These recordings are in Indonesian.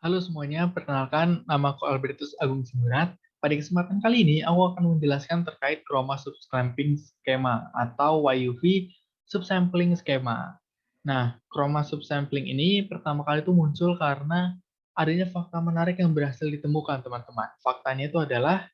Halo semuanya, perkenalkan nama aku Albertus Agung Sinurat. Pada kesempatan kali ini, aku akan menjelaskan terkait chroma subsampling schema atau YUV subsampling schema. Nah, chroma subsampling ini pertama kali itu muncul karena adanya fakta menarik yang berhasil ditemukan, teman-teman. Faktanya itu adalah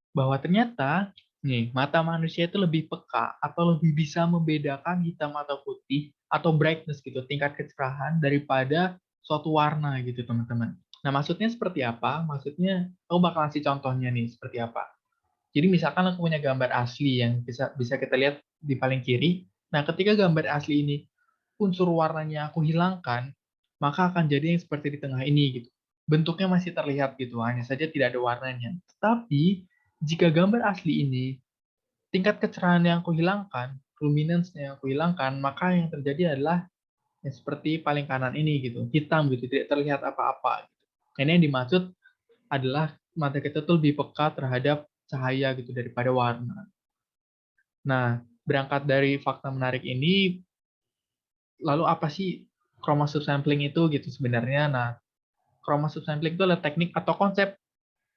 bahwa ternyata nih, mata manusia itu lebih peka atau lebih bisa membedakan hitam atau putih atau brightness gitu, tingkat kecerahan daripada suatu warna gitu, teman-teman. Nah, maksudnya seperti apa? Maksudnya, aku bakal kasih contohnya nih, seperti apa. Jadi misalkan aku punya gambar asli yang bisa bisa kita lihat di paling kiri. Nah, ketika gambar asli ini unsur warnanya aku hilangkan, maka akan jadi yang seperti di tengah ini gitu. Bentuknya masih terlihat gitu, hanya saja tidak ada warnanya. Tetapi jika gambar asli ini tingkat kecerahan yang aku hilangkan, luminance yang aku hilangkan, maka yang terjadi adalah yang seperti paling kanan ini gitu, hitam gitu, tidak terlihat apa-apa. Gitu. Ini yang dimaksud adalah mata kita tuh lebih peka terhadap cahaya gitu daripada warna. Nah, berangkat dari fakta menarik ini, lalu apa sih chroma subsampling itu gitu sebenarnya? Nah, chroma subsampling itu adalah teknik atau konsep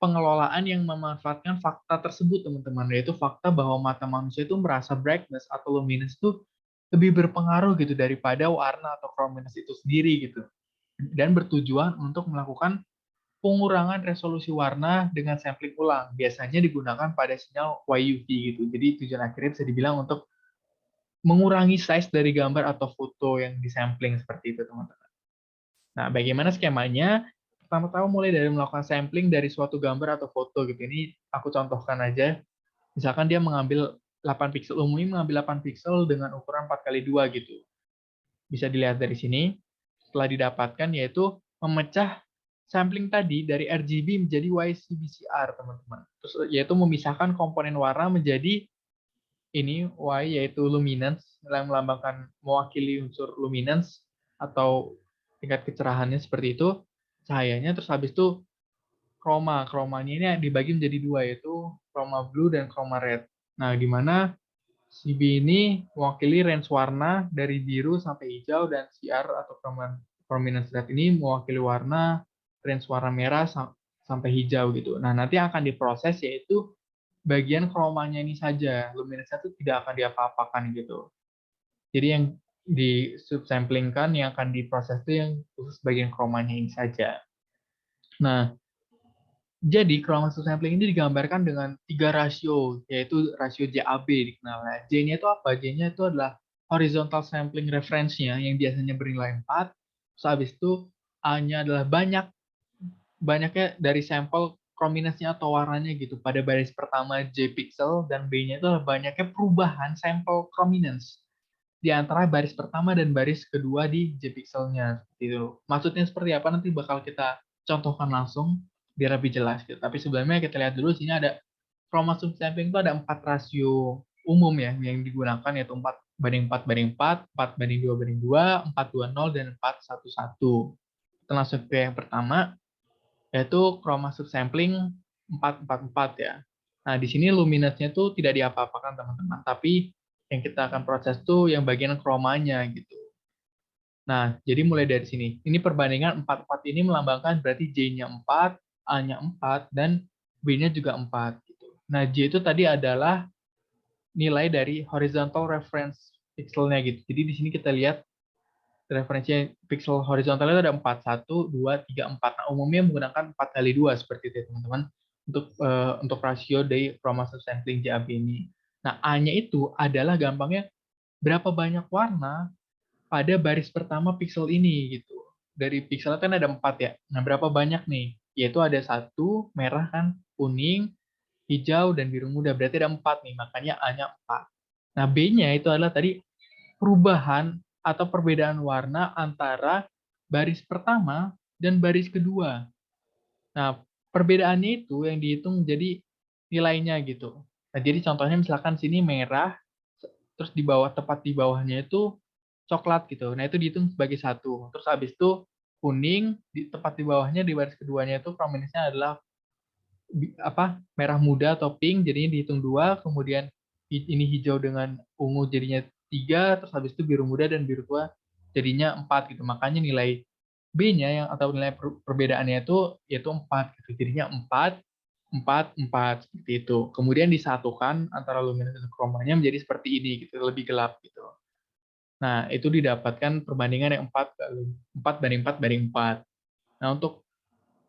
pengelolaan yang memanfaatkan fakta tersebut, teman-teman, yaitu fakta bahwa mata manusia itu merasa brightness atau luminance itu lebih berpengaruh gitu daripada warna atau chrominess itu sendiri gitu. Dan bertujuan untuk melakukan pengurangan resolusi warna dengan sampling ulang. Biasanya digunakan pada sinyal YUV gitu. Jadi tujuan akhirnya bisa dibilang untuk mengurangi size dari gambar atau foto yang disampling seperti itu, teman-teman. Nah, bagaimana skemanya? Pertama-tama mulai dari melakukan sampling dari suatu gambar atau foto gitu. Ini aku contohkan aja. Misalkan dia mengambil 8 pixel, umumnya mengambil 8 pixel dengan ukuran 4 kali 2 gitu. Bisa dilihat dari sini. Setelah didapatkan yaitu memecah sampling tadi dari RGB menjadi YCBCR, teman-teman. Terus yaitu memisahkan komponen warna menjadi ini Y yaitu luminance yang melambangkan mewakili unsur luminance atau tingkat kecerahannya seperti itu cahayanya, terus habis itu kromanya ini dibagi menjadi dua yaitu chroma blue dan chroma red. Nah, di mana si B ini mewakili range warna dari biru sampai hijau dan si R atau prominence red ini mewakili warna range warna merah sampai hijau gitu. Nah, nanti akan diproses yaitu bagian kromanya ini saja. Luminance itu tidak akan diapa-apakan gitu. Jadi yang di subsamplingkan yang akan diproses itu yang khusus bagian kromanya ini saja. Nah, jadi chroma subsampling ini digambarkan dengan 3 rasio, yaitu rasio JAB dikenalnya. J-nya itu apa? J-nya itu adalah horizontal sampling reference-nya yang biasanya bernilai 4. Terus habis itu A-nya adalah banyaknya dari sampel chrominance-nya atau warnanya gitu pada baris pertama J pixel dan B-nya itu adalah banyaknya perubahan sampel chrominance di antara baris pertama dan baris kedua di J pixelnya gitu. Maksudnya seperti apa nanti bakal kita contohkan langsung biar lebih jelas gitu. Tapi sebelumnya kita lihat dulu sini ada chroma subsampling itu ada 4 rasio umum ya yang digunakan yaitu 4:4:4, 4:2:2, 4:2:0 dan 4:1:1. Kita langsung ke yang pertama yaitu chroma subsampling 4:4:4 ya. Nah, di sini luminance-nya tuh tidak diapa-apakan teman-teman, tapi yang kita akan proses tuh yang bagian chromanya gitu. Nah, jadi mulai dari sini. Ini perbandingan 4:4 ini melambangkan berarti J-nya 4, A-nya 4, dan B-nya juga 4 gitu. Nah, J itu tadi adalah nilai dari horizontal reference pixelnya gitu. Jadi di sini kita lihat referensinya pixel horizontalnya ada 4, 1, 2, 3, 4. Nah, umumnya menggunakan 4 kali 2 seperti itu ya, teman-teman. Untuk rasio dari chroma subsampling JAB ini. Nah, A-nya itu adalah gampangnya berapa banyak warna pada baris pertama pixel ini gitu. Dari pixelnya kan ada 4 ya. Nah, berapa banyak nih? Yaitu ada 1, merah kan, kuning, hijau, dan biru muda. Berarti ada 4 nih, makanya A-nya 4. Nah, B-nya itu adalah tadi perubahan atau perbedaan warna antara baris pertama dan baris kedua. Nah, perbedaannya itu yang dihitung jadi nilainya gitu. Nah, jadi contohnya misalkan sini merah, terus di bawah tepat di bawahnya itu coklat gitu. Nah, itu dihitung sebagai satu. Terus habis itu kuning, di tepat di bawahnya di baris keduanya itu prominence-nya adalah merah muda atau pink, jadinya dihitung dua. Kemudian ini hijau dengan ungu jadinya tiga. Terus habis itu biru muda dan biru tua jadinya 4 gitu. Makanya nilai B-nya yang atau nilai perbedaannya itu yaitu 4 gitu. Jadinya 4, 4, 4 seperti itu. Kemudian disatukan antara luminance dan chromanya menjadi seperti ini gitu, lebih gelap gitu. Nah, itu didapatkan perbandingan yang 4 banding 4 banding 4. Nah, untuk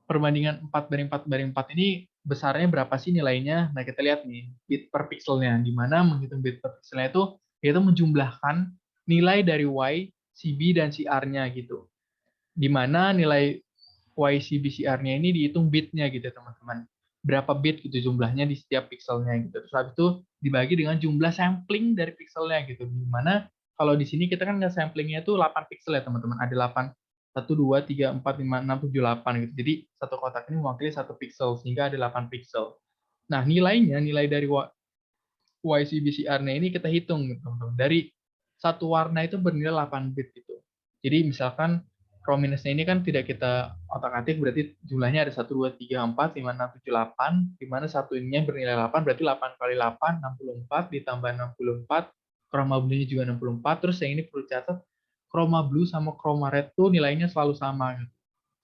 perbandingan 4 banding 4 banding 4 ini besarnya berapa sih nilainya? Nah, kita lihat nih, bit per pixelnya. Di mana menghitung bit per pixelnya itu yaitu menjumlahkan nilai dari Y, CB, dan CR-nya gitu. Di mana nilai YCBCR-nya ini dihitung bitnya gitu teman-teman. Berapa bit gitu jumlahnya di setiap pixelnya gitu. Terus habis itu dibagi dengan jumlah sampling dari pixelnya gitu. Di mana kalau di sini kita kan nggak samplingnya itu 8 pixel ya teman-teman. Ada 8, 1, 2, 3, 4, 5, 6, 7, 8 gitu. Jadi satu kotak ini mewakili 1 pixel sehingga ada 8 pixel. Nah nilainya, nilai dari YCBCR-nya ini kita hitung gitu teman-teman. Dari satu warna itu bernilai 8 bit gitu. Jadi misalkan prominence-nya ini kan tidak kita otak-atik, berarti jumlahnya ada 1, 2, 3, 4, 5, 6, 7, 8, di mana satu ininya bernilai 8, berarti 8 kali 8, 64, ditambah 64, chroma blue-nya juga 64, terus yang ini perlu catat, chroma blue sama chroma red tuh nilainya selalu sama.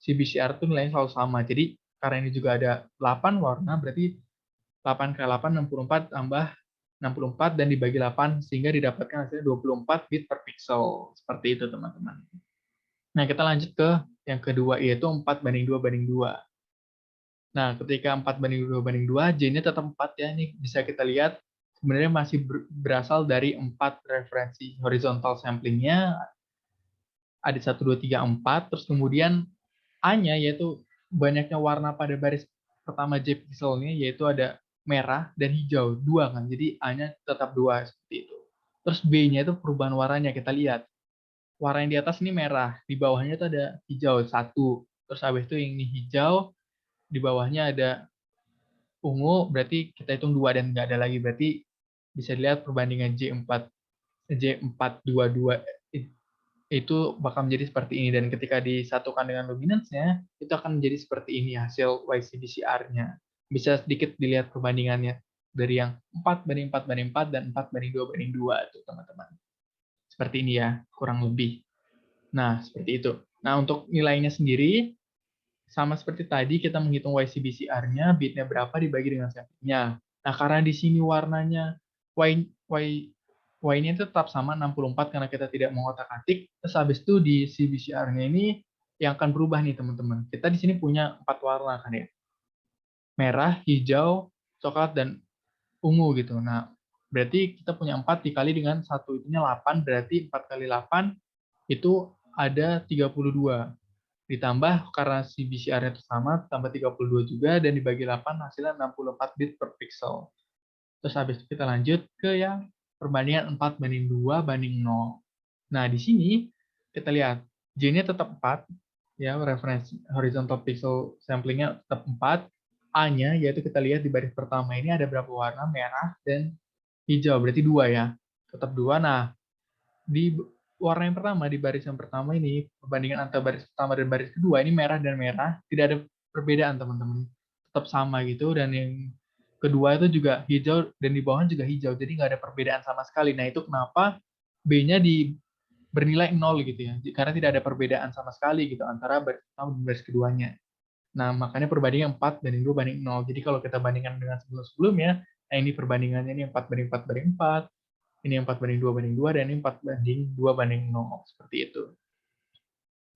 CBCR tuh nilainya selalu sama, jadi karena ini juga ada 8 warna, berarti 8 kali 8, 64, tambah 64 dan dibagi 8 sehingga didapatkan hasilnya 24 bit per pixel. Seperti itu teman-teman. Nah, kita lanjut ke yang kedua yaitu 4 banding 2 banding 2. Nah, ketika 4 banding 2 banding 2, J-nya tetap 4 ya. Ini bisa kita lihat sebenarnya masih berasal dari 4 referensi horizontal samplingnya. Ada 1, 2, 3, 4. Terus kemudian A-nya yaitu banyaknya warna pada baris pertama J pixelnya yaitu ada merah dan hijau, 2 kan. Jadi A-nya tetap 2 seperti itu. Terus B-nya itu perubahan warnanya kita lihat. Warna yang di atas ini merah, di bawahnya itu ada hijau 1. Terus habis itu yang ini hijau, di bawahnya ada ungu, berarti kita hitung 2 dan nggak ada lagi. Berarti bisa dilihat perbandingan J422 itu bakal menjadi seperti ini, dan ketika disatukan dengan luminance-nya itu akan menjadi seperti ini hasil YCBCR-nya. Bisa sedikit dilihat perbandingannya dari yang 4 banding 4 banding 4 dan 4 banding 2 banding 2 itu teman-teman. Seperti ini ya, kurang lebih. Nah, seperti itu. Nah, untuk nilainya sendiri sama seperti tadi kita menghitung YCBCR-nya, bitnya berapa dibagi dengan sampingnya. Nah, karena di sini warnanya Y-nya tetap sama 64 karena kita tidak mengotak-atik. Terus habis itu di CBCR-nya ini yang akan berubah nih teman-teman. Kita di sini punya 4 warna kan ya. Merah, hijau, coklat, dan ungu gitu. Nah, berarti kita punya 4 dikali dengan satu itunya 8, berarti 4 kali 8 itu ada 32. Ditambah karena CBCR-nya itu sama, tambah 32 juga, dan dibagi 8 hasilnya 64 bit per pixel. Terus habis itu kita lanjut ke yang perbandingan 4 banding 2 banding 0. Nah, di sini kita lihat J-nya tetap 4, ya, referensi horizontal pixel sampling-nya tetap 4. A-nya, yaitu kita lihat di baris pertama ini ada berapa warna, merah dan hijau, berarti 2 ya. Tetap 2. Nah, di warna yang pertama, di baris yang pertama ini, perbandingan antara baris pertama dan baris kedua, ini merah dan merah, tidak ada perbedaan teman-teman. Tetap sama gitu, dan yang kedua itu juga hijau, dan di bawahnya juga hijau, jadi nggak ada perbedaan sama sekali. Nah, itu kenapa B-nya bernilai 0 gitu ya, karena tidak ada perbedaan sama sekali gitu antara baris pertama dan baris keduanya. Nah, makanya perbandingan 4 banding 2 banding 0. Jadi kalau kita bandingkan dengan sebelum-sebelumnya, nah ini perbandingannya ini 4 banding 4 banding 4, ini 4 banding 2 banding 2, dan ini 4 banding 2 banding 0. Seperti itu.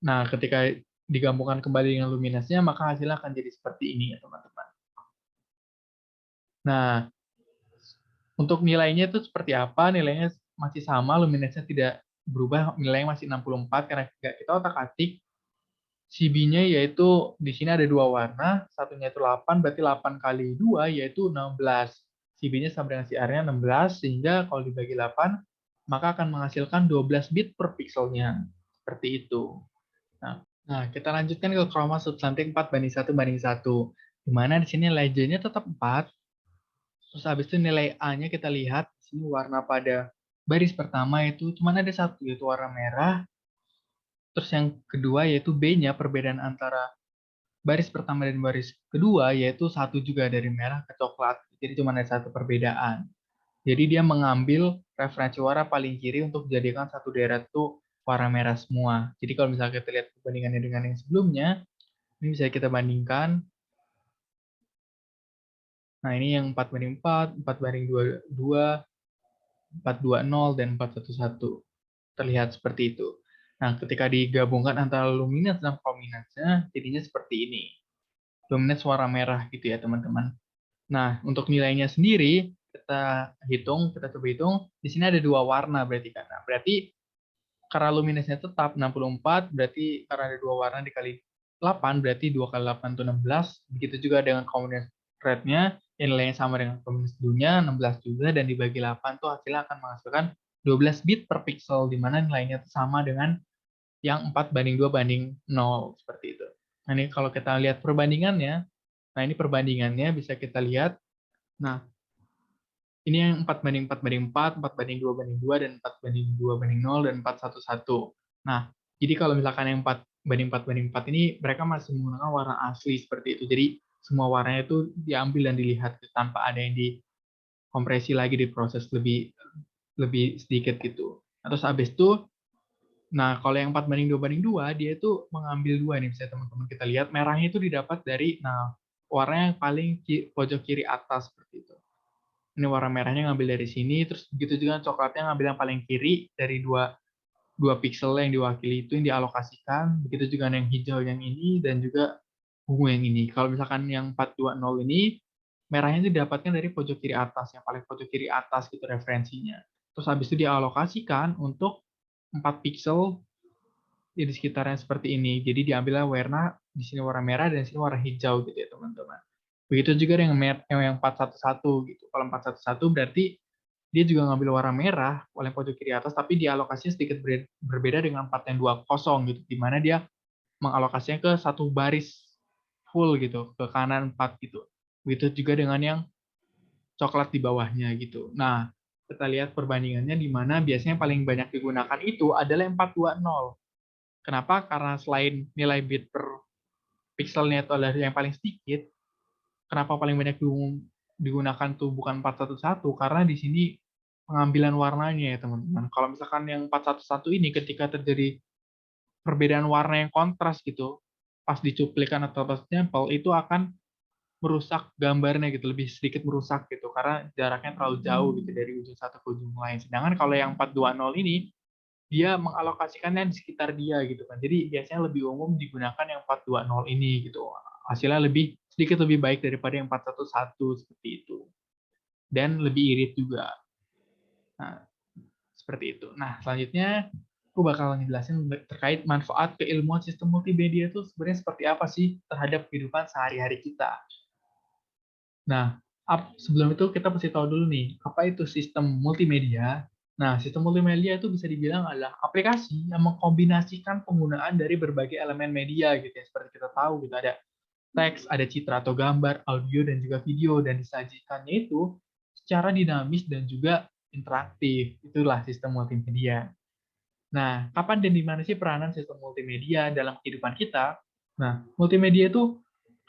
Nah, ketika digabungkan kembali dengan luminance-nya, maka hasilnya akan jadi seperti ini ya teman-teman. Nah, untuk nilainya itu seperti apa? Nilainya masih sama, luminance-nya tidak berubah, nilainya masih 64 karena kita otak-atik. CB-nya yaitu di sini ada 2 warna, satunya itu 8, berarti 8 kali 2 yaitu 16. CB-nya sama dengan CR-nya 16, sehingga kalau dibagi 8, maka akan menghasilkan 12 bit per pixelnya. Seperti itu. Nah, kita lanjutkan ke chroma subsampling 4 banding 1 banding 1. Di mana di sini nilai J-nya tetap 4. Terus habis itu nilai A-nya kita lihat, di sini warna pada baris pertama itu cuma ada satu, yaitu warna merah. Terus yang kedua yaitu B-nya, perbedaan antara baris pertama dan baris kedua yaitu satu juga dari merah ke coklat. Jadi cuma ada satu perbedaan. Jadi dia mengambil referensi warna paling kiri untuk dijadikan satu deret itu warna merah semua. Jadi kalau misalnya kita lihat perbandingannya dengan yang sebelumnya, ini bisa kita bandingkan. Nah, ini yang 4:4, 4:2, 4:20, dan 4:11. Terlihat seperti itu. Nah, ketika digabungkan antara luminance dan chrominance-nya, jadinya seperti ini. Luminance warna merah gitu ya, teman-teman. Nah, untuk nilainya sendiri, kita coba hitung, di sini ada dua warna berarti kan. Nah, berarti karena luminance-nya tetap 64, berarti karena ada dua warna dikali 8, berarti 2 kali 8 itu 16. Begitu juga dengan combination rate-nya, yang nilainya sama dengan combination blue-nya, 16 juga, dan dibagi 8 tuh hasilnya akan menghasilkan 12 bit per pixel, di mana nilainya itu sama dengan yang 4:2:0, seperti itu. Nah, ini kalau kita lihat perbandingannya, nah ini perbandingannya bisa kita lihat. Nah, ini yang 4:4:4, 4:2:2, dan 4:2:0, dan 4:1:1. Nah, jadi kalau misalkan yang 4:4:4 ini, mereka masih menggunakan warna asli seperti itu. Jadi, semua warnanya itu diambil dan dilihat tanpa ada yang dikompresi lagi, diproses lebih lebih sedikit gitu. Nah, terus habis itu, nah kalau yang 4:2:2, dia itu mengambil dua nih, bisa teman-teman kita lihat, merahnya itu didapat dari, nah, warna yang paling pojok kiri atas seperti itu. Ini warna merahnya ngambil dari sini, terus begitu juga coklatnya ngambil yang paling kiri dari dua dua pixel yang diwakili itu yang dialokasikan, begitu juga yang hijau yang ini, dan juga ungu yang ini. Kalau misalkan yang 4:2:0 ini, merahnya itu didapatkan dari pojok kiri atas, yang paling pojok kiri atas gitu referensinya. Terus habis itu dialokasikan untuk 4 pixel di sekitarnya seperti ini. Jadi diambillah warna, di sini warna merah dan di sini warna hijau gitu ya teman-teman. Begitu juga dengan yang 4:1:1 gitu. Kalau 4:1:1 berarti dia juga ngambil warna merah paling pojok kiri atas, tapi dialokasinya sedikit berbeda dengan 4:2:0 gitu, di mana dia mengalokasinya ke satu baris full gitu, ke kanan 4 gitu. Begitu juga dengan yang coklat di bawahnya gitu. Nah, kita lihat perbandingannya di mana biasanya paling banyak digunakan itu adalah 4:2:0. Kenapa? Karena selain nilai bit per pixelnya itu adalah yang paling sedikit, kenapa paling banyak digunakan tuh bukan 4:1:1? Karena di sini pengambilan warnanya ya teman-teman. Kalau misalkan yang 4:1:1 ini ketika terjadi perbedaan warna yang kontras gitu, pas dicuplikan atau pas stempel, itu akan merusak gambarnya gitu, lebih sedikit merusak gitu, karena jaraknya terlalu jauh gitu dari ujung satu ke ujung lain. Sedangkan kalau yang 4:2:0 ini, dia mengalokasikannya di sekitar dia gitu kan. Jadi biasanya lebih umum digunakan yang 4:2:0 ini gitu. Hasilnya sedikit lebih baik daripada yang 4:1:1 seperti itu. Dan lebih irit juga. Nah, seperti itu. Nah, selanjutnya aku bakal ngejelasin terkait manfaat keilmuan sistem multimedia itu sebenarnya seperti apa sih terhadap kehidupan sehari-hari kita. Nah, sebelum itu kita pasti tahu dulu nih, apa itu sistem multimedia. Nah, sistem multimedia itu bisa dibilang adalah aplikasi yang mengkombinasikan penggunaan dari berbagai elemen media gitu ya. Seperti kita tahu gitu, ada teks, ada citra atau gambar, audio, dan juga video, dan disajikannya itu secara dinamis dan juga interaktif. Itulah sistem multimedia. Nah, kapan dan di mana sih peranan sistem multimedia dalam kehidupan kita? Nah, multimedia itu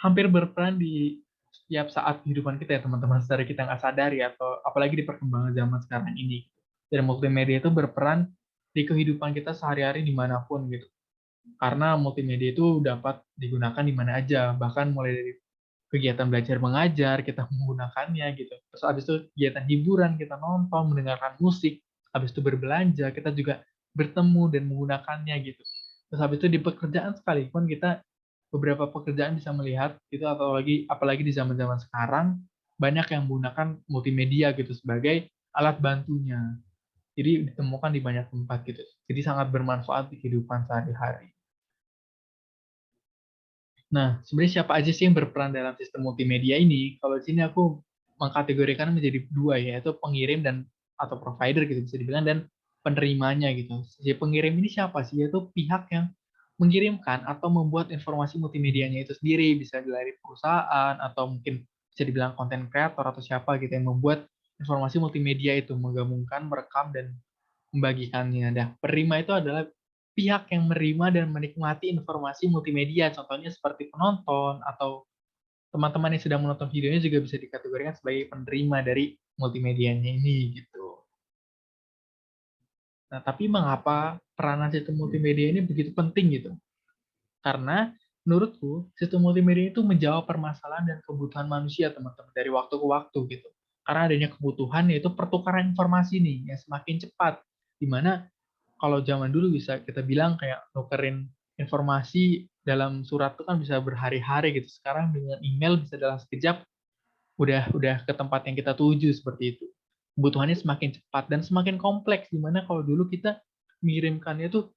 hampir berperan di setiap saat kehidupan kita ya teman-teman, secara kita nggak sadari atau apalagi di perkembangan zaman sekarang ini. Dan multimedia itu berperan di kehidupan kita sehari-hari dimanapun gitu. Karena multimedia itu dapat digunakan di mana aja, bahkan mulai dari kegiatan belajar mengajar, kita menggunakannya gitu. Terus habis itu kegiatan hiburan, kita nonton, mendengarkan musik, habis itu berbelanja, kita juga bertemu dan menggunakannya gitu. Terus habis itu di pekerjaan sekalipun kita beberapa pekerjaan bisa melihat itu, atau apalagi di zaman-zaman sekarang banyak yang menggunakan multimedia gitu sebagai alat bantunya. Jadi ditemukan di banyak tempat gitu. Jadi sangat bermanfaat di kehidupan sehari-hari. Nah, sebenarnya siapa aja sih yang berperan dalam sistem multimedia ini? Kalau di sini aku mengkategorikan menjadi dua, yaitu pengirim dan atau provider gitu bisa dibilang, dan penerimanya gitu. Si pengirim ini siapa sih? Yaitu pihak yang mengirimkan atau membuat informasi multimedianya itu sendiri, bisa dari perusahaan atau mungkin bisa dibilang konten kreator atau siapa gitu yang membuat informasi multimedia itu, menggabungkan, merekam, dan membagikannya. Nah, penerima itu adalah pihak yang menerima dan menikmati informasi multimedia, contohnya seperti penonton atau teman-teman yang sedang menonton videonya juga bisa dikategorikan sebagai penerima dari multimedianya ini gitu. Nah, tapi mengapa peranan sistem multimedia ini begitu penting gitu? Karena menurutku sistem multimedia itu menjawab permasalahan dan kebutuhan manusia teman-teman dari waktu ke waktu gitu. Karena adanya kebutuhan yaitu pertukaran informasi nih yang semakin cepat. Di mana kalau zaman dulu bisa kita bilang kayak nukerin informasi dalam surat itu kan bisa berhari-hari gitu. Sekarang dengan email bisa dalam sekejap udah ke tempat yang kita tuju seperti itu. Kebutuhannya semakin cepat dan semakin kompleks di mana kalau dulu kita mengirimkannya itu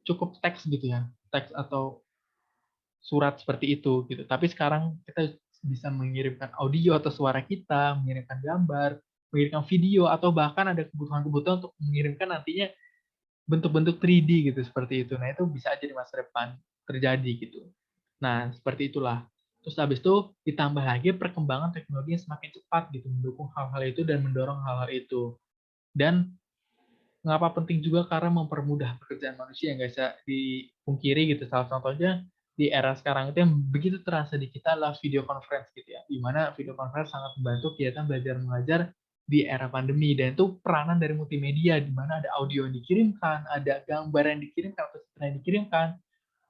cukup teks gitu ya, teks atau surat seperti itu gitu. Tapi sekarang kita bisa mengirimkan audio atau suara kita, mengirimkan gambar, mengirimkan video atau bahkan ada kebutuhan-kebutuhan untuk mengirimkan nantinya bentuk-bentuk 3D gitu seperti itu. Nah, itu bisa aja di masa depan terjadi gitu. Nah, seperti itulah. Terus habis itu ditambah lagi perkembangan teknologi yang semakin cepat gitu mendukung hal-hal itu dan mendorong hal-hal itu. Dan mengapa penting juga karena mempermudah pekerjaan manusia, nggak bisa dipungkiri gitu. Salah contohnya di era sekarang itu yang begitu terasa di kita adalah video conference gitu ya, di mana video conference sangat membantu kegiatan belajar mengajar di era pandemi, dan itu peranan dari multimedia di mana ada audio yang dikirimkan, ada gambar yang dikirimkan atau cerita yang dikirimkan,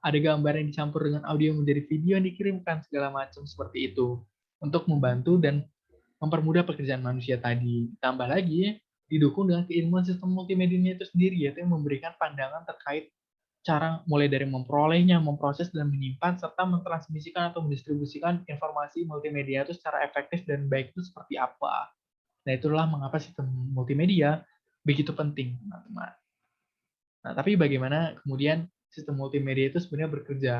ada gambar yang dicampur dengan audio menjadi video yang dikirimkan, segala macam seperti itu untuk membantu dan mempermudah pekerjaan manusia tadi. Tambah lagi, didukung dengan keilmuan sistem multimedia itu sendiri, yaitu yang memberikan pandangan terkait cara mulai dari memperolehnya, memproses, dan menyimpan, serta mentransmisikan atau mendistribusikan informasi multimedia itu secara efektif dan baik itu seperti apa. Nah, itulah mengapa sistem multimedia begitu penting, teman-teman. Nah, tapi bagaimana kemudian sistem multimedia itu sebenarnya bekerja?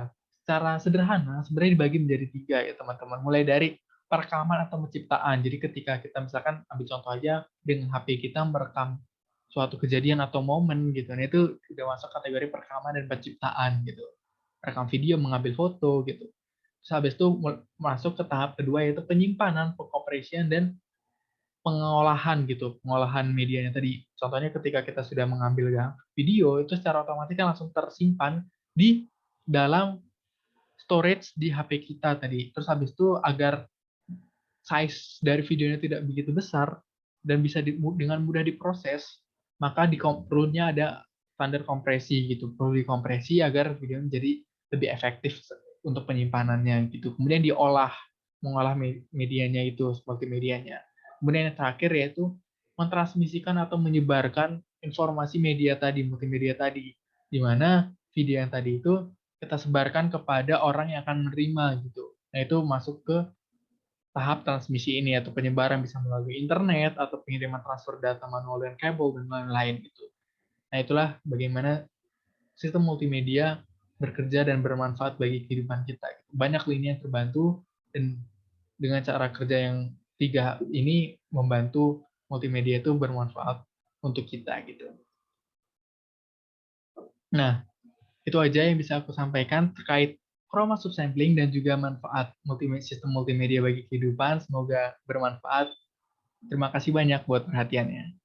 Secara sederhana, sebenarnya dibagi menjadi 3 ya teman-teman. Mulai dari perekaman atau penciptaan. Jadi ketika kita misalkan ambil contoh aja dengan HP kita merekam suatu kejadian atau momen gitu. Nah, itu sudah masuk kategori perekaman dan penciptaan gitu. Rekam video, mengambil foto gitu. Terus habis itu masuk ke tahap kedua yaitu penyimpanan, pengkompresian, dan pengolahan gitu, pengolahan medianya tadi. Contohnya ketika kita sudah mengambil video, itu secara otomatis kan langsung tersimpan di dalam storage di HP kita tadi. Terus habis itu agar size dari videonya tidak begitu besar dan bisa dengan mudah diproses, maka di perlunya ada standar kompresi gitu. Perlu dikompresi agar video menjadi lebih efektif untuk penyimpanannya gitu. Kemudian diolah, mengolah medianya itu, seperti medianya. Kemudian yang terakhir yaitu mentransmisikan atau menyebarkan informasi media tadi, multimedia tadi, di mana video yang tadi itu kita sebarkan kepada orang yang akan menerima gitu. Nah, itu masuk ke tahap transmisi ini atau penyebaran bisa melalui internet atau pengiriman transfer data manual dan kabel dan lain-lain gitu. Nah, itulah bagaimana sistem multimedia bekerja dan bermanfaat bagi kehidupan kita. Banyak lini yang terbantu dan dengan cara kerja yang 3 ini membantu multimedia itu bermanfaat untuk kita gitu. Nah, itu aja yang bisa aku sampaikan terkait chroma subsampling dan juga manfaat sistem multimedia bagi kehidupan. Semoga bermanfaat. Terima kasih banyak buat perhatiannya.